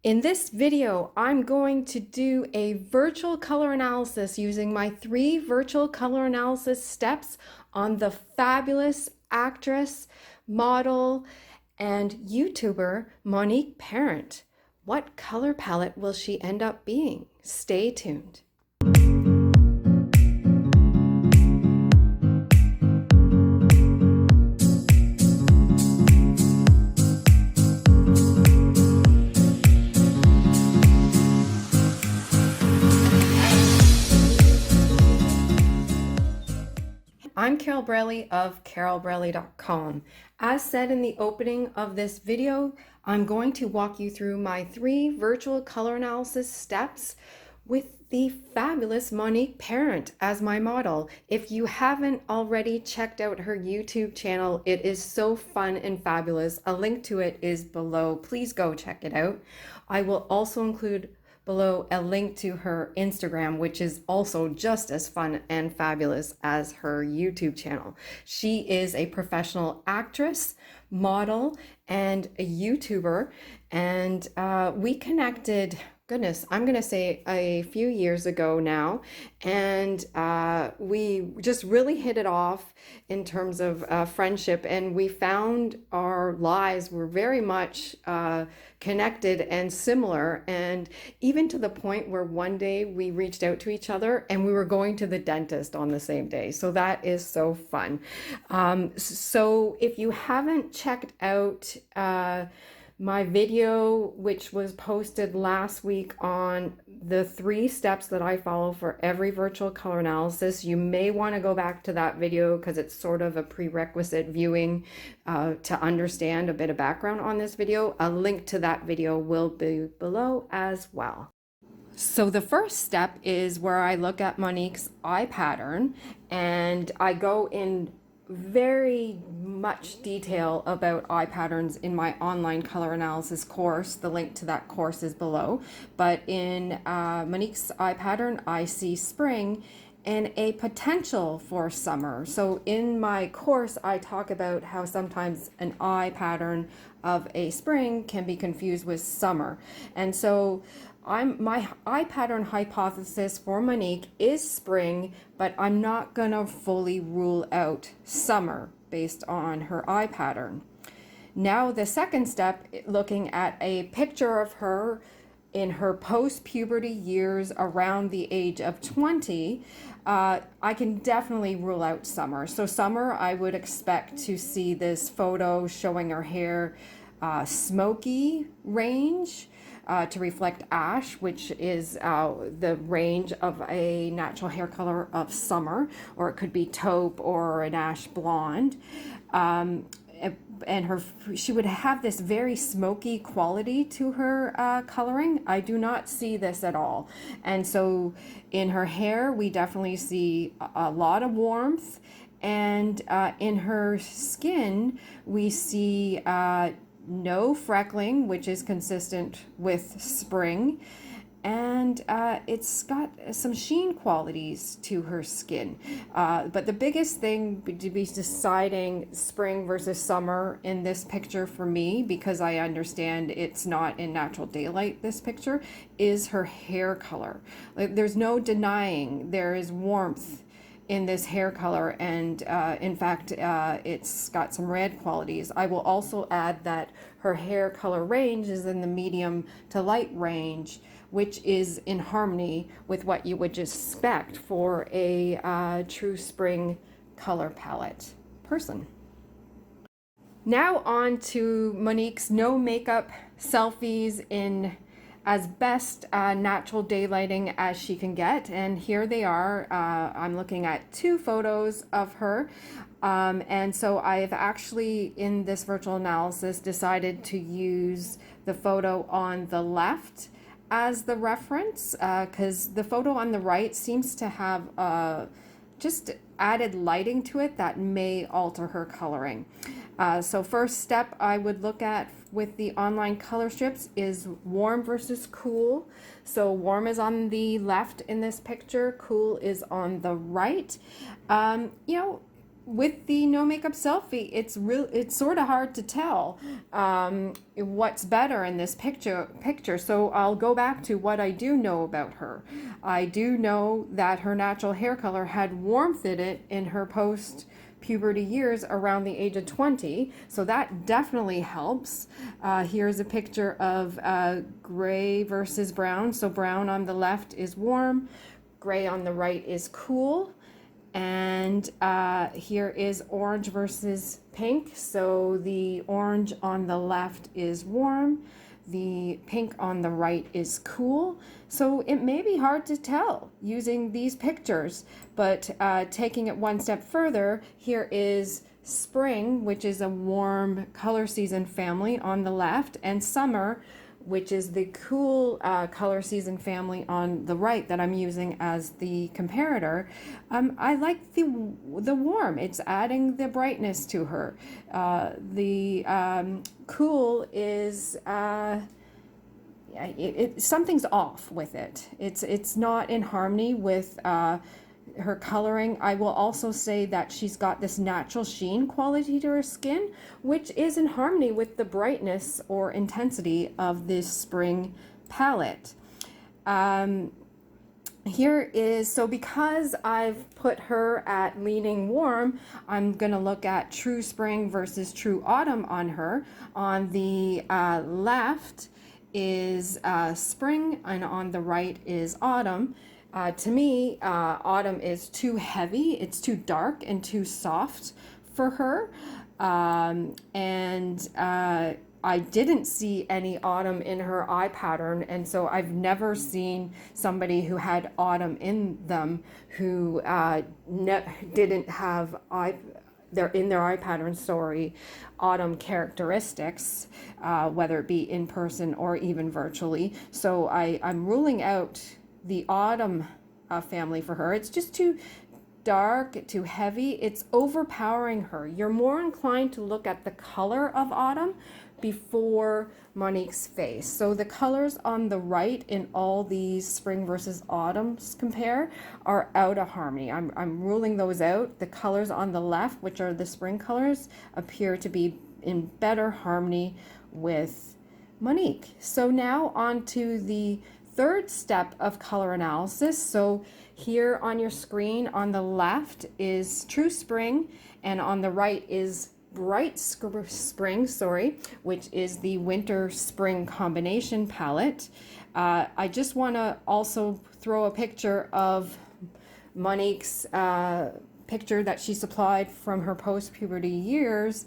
In this video, I'm going to do a virtual color analysis using my 3 virtual color analysis steps on the fabulous actress, model, and YouTuber Monique Parent. What color palette will she end up being? Stay tuned. I'm Carol Braley of carolbraley.com. As said in the opening of this video, I'm going to walk you through my 3 virtual color analysis steps with the fabulous Monique Parent as my model. If you haven't already checked out her YouTube channel, it is so fun and fabulous. A link to it is below. Please go check it out. I will also include below a link to her Instagram, which is also just as fun and fabulous as her YouTube channel. She is a professional actress, model, and a YouTuber, and we connected, goodness, I'm gonna say a few years ago now, and we just really hit it off in terms of friendship, and we found our lives were very much connected and similar, and even to the point where one day we reached out to each other and we were going to the dentist on the same day. So that is so fun. So if you haven't checked out my video, which was posted last week on the 3 steps that I follow for every virtual color analysis, you may want to go back to that video because it's sort of a prerequisite viewing to understand a bit of background on this video. A link to that video will be below as well. So the first step is where I look at Monique's eye pattern and I go in very much detail about eye patterns in my online color analysis course. The link to that course is below. But in Monique's eye pattern, I see spring and a potential for summer. So in my course, I talk about how sometimes an eye pattern of a spring can be confused with summer. And so my eye pattern hypothesis for Monique is spring, but I'm not gonna fully rule out summer based on her eye pattern. Now the second step, looking at a picture of her in her post-puberty years around the age of 20, I can definitely rule out summer. So summer, I would expect to see this photo showing her hair smoky range, to reflect ash, which is the range of a natural hair color of summer, or it could be taupe or an ash blonde. And she would have this very smoky quality to her coloring. I do not see this at all. And so in her hair, we definitely see a lot of warmth. And in her skin, we see no freckling, which is consistent with spring, and it's got some sheen qualities to her skin. But the biggest thing to be deciding spring versus summer in this picture for me, because I understand it's not in natural daylight, this picture, is her hair color. Like, there's no denying there is warmth in this hair color, and in fact it's got some red qualities. I will also add that her hair color range is in the medium to light range, which is in harmony with what you would expect for a true spring color palette person. Now on to Monique's no makeup selfies in as best natural daylighting as she can get, and here they are. I'm looking at 2 photos of her, and so I've actually in this virtual analysis decided to use the photo on the left as the reference, because the photo on the right seems to have just added lighting to it that may alter her coloring. So first step I would look at with the online color strips is warm versus cool. So warm is on the left in this picture, cool is on the right. You know, with the no makeup selfie, it's sort of hard to tell what's better in this picture. So I'll go back to what I do know about her. I do know that her natural hair color had warmth in it in her post puberty years around the age of 20, so that definitely helps. Here's a picture of gray versus brown. So brown on the left is warm, gray on the right is cool. And here is orange versus pink. So the orange on the left is warm, the pink on the right is cool. So it may be hard to tell using these pictures, but taking it one step further, here is spring, which is a warm color season family on the left, and summer, which is the cool color season family on the right that I'm using as the comparator. I like the warm. It's adding the brightness to her. The cool is something's off with it. It's not in harmony with her coloring. I will also say that she's got this natural sheen quality to her skin, which is in harmony with the brightness or intensity of this spring palette. Here is, so because I've put her at leaning warm, I'm gonna look at true spring versus true autumn on her. On the left is spring, and on the right is autumn. To me, autumn is too heavy, it's too dark and too soft for her. I didn't see any autumn in her eye pattern, and so I've never seen somebody who had autumn in them who didn't have in their eye pattern, autumn characteristics, whether it be in person or even virtually. So I'm ruling out the autumn family for her. It's just too dark, too heavy. It's overpowering her. You're more inclined to look at the color of autumn before Monique's face. So the colors on the right in all these spring versus autumns compare are out of harmony. I'm ruling those out. The colors on the left, which are the spring colors, appear to be in better harmony with Monique. So now on to the third step of color analysis. So here on your screen on the left is true spring, and on the right is bright spring, which is the winter spring combination palette. I just want to also throw a picture of Monique's picture that she supplied from her post-puberty years.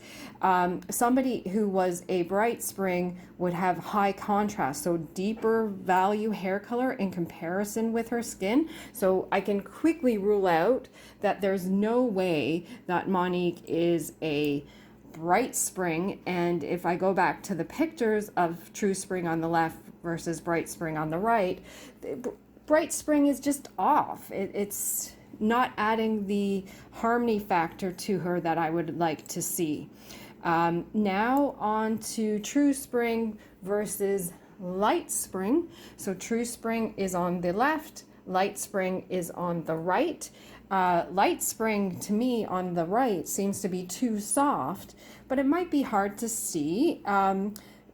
Somebody who was a bright spring would have high contrast, so deeper value hair color in comparison with her skin. So I can quickly rule out that there's no way that Monique is a bright spring. And if I go back to the pictures of true spring on the left versus bright spring on the right, bright spring is just off. It's not adding the harmony factor to her that I would like to see. Now on to true spring versus light spring. So true spring is on the left, light spring is on the right. Light spring to me on the right seems to be too soft, but it might be hard to see.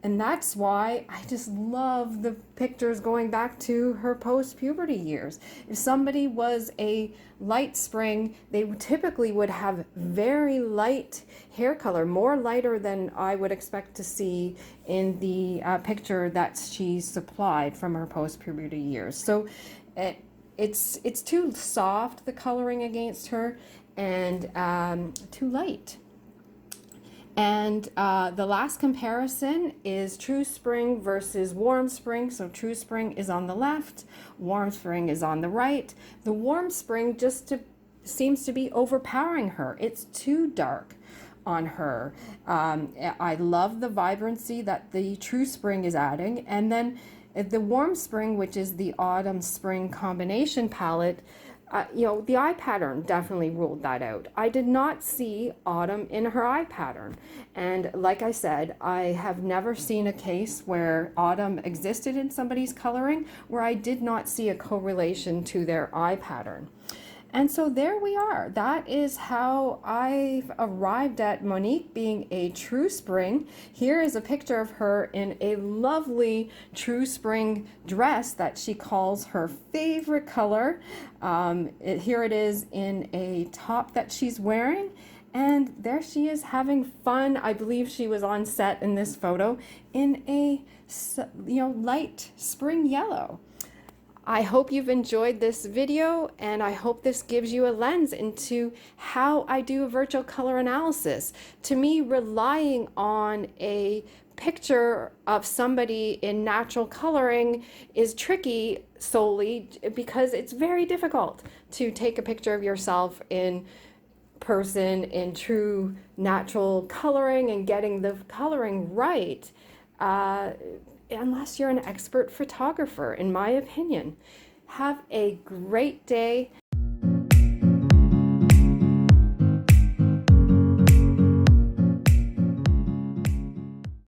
And that's why I just love the pictures going back to her post-puberty years. If somebody was a light spring, they typically would have very light hair color, more lighter than I would expect to see in the picture that she supplied from her post-puberty years. So it's too soft, the coloring against her, and too light. And the last comparison is true spring versus warm spring. So true spring is on the left, warm spring is on the right. The warm spring seems to be overpowering her. It's too dark on her. I love the vibrancy that the true spring is adding. And then the warm spring, which is the autumn spring combination palette, the eye pattern definitely ruled that out. I did not see autumn in her eye pattern. And like I said, I have never seen a case where autumn existed in somebody's coloring where I did not see a correlation to their eye pattern. And so there we are. That is how I've arrived at Monique being a true spring. Here is a picture of her in a lovely true spring dress that she calls her favorite color. Here it is in a top that she's wearing. And there she is having fun. I believe she was on set in this photo in a light spring yellow. I hope you've enjoyed this video, and I hope this gives you a lens into how I do a virtual color analysis. To me, relying on a picture of somebody in natural coloring is tricky solely because it's very difficult to take a picture of yourself in person in true natural coloring and getting the coloring right. Unless you're an expert photographer, in my opinion. Have a great day.